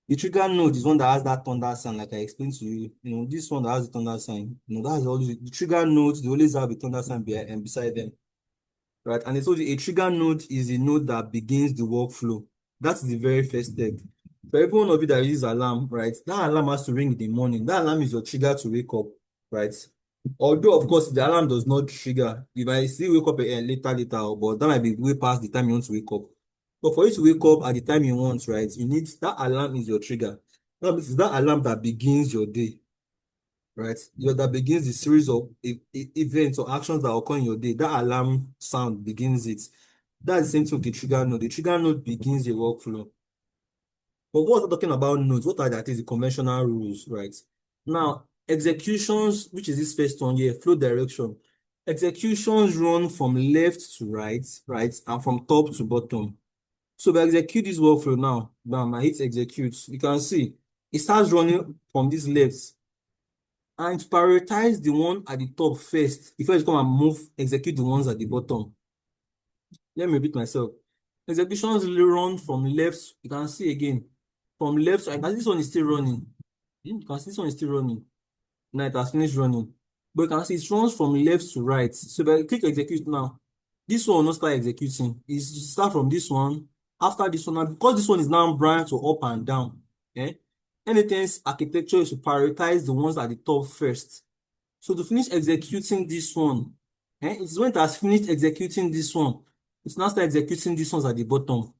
The trigger node is one that has that thunder sign, like I explained to you. This one that has the thunder sign. That's always the trigger nodes. They always have a thunder sign beside them, right? And I told you a trigger node is a node that begins the workflow. That's the very first step. For every one of you that uses alarm, right? That alarm has to ring in the morning. That alarm is your trigger to wake up, right? Although, of course, if the alarm does not trigger, you might still wake up later, but that might be way past the time you want to wake up. But for you to wake up at the time you want, right, you need that alarm is your trigger. That means it's that alarm that begins your day, right? That begins the series of events or actions that occur in your day. That alarm sound begins it. That's the same thing with the trigger node. The trigger node begins the workflow. But what we're talking about nodes, what are that is the conventional rules, right? Now, executions, which is this first one here, flow direction. Executions run from left to right, right, and from top to bottom. So if I execute this workflow now, bam, I hit execute. You can see it starts running from this left. And to prioritize the one at the top first, before you come and execute the ones at the bottom. Let me repeat myself. Executions run from left, you can see again, from left, and this one is still running. You can see this one is still running. Now it has finished running. But you can see it runs from left to right. So if I click execute now, this one will not start executing. It start from this one, after this one, now because this one is now branched to up and down. Okay? Anything's architecture is to prioritize the ones at the top first. So to finish executing this one, it's when it has finished executing this one, it's now start executing these ones at the bottom.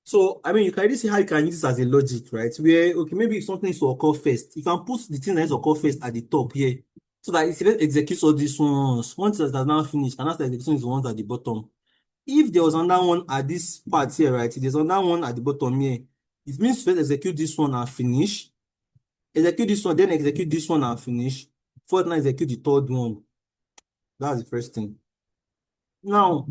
So, I mean, you can really see how you can use this as a logic, right? Where, okay, maybe if something needs to occur first, you can put the thing that needs to occur first at the top here. So that it executes all these ones. Once it has now finished, and after executing the ones at the bottom. If there was another one at this part here, right? If there's another one at the bottom here, it means first execute this one and finish. Execute this one, then execute this one and finish. Fourth, now execute the third one. That's the first thing. Now,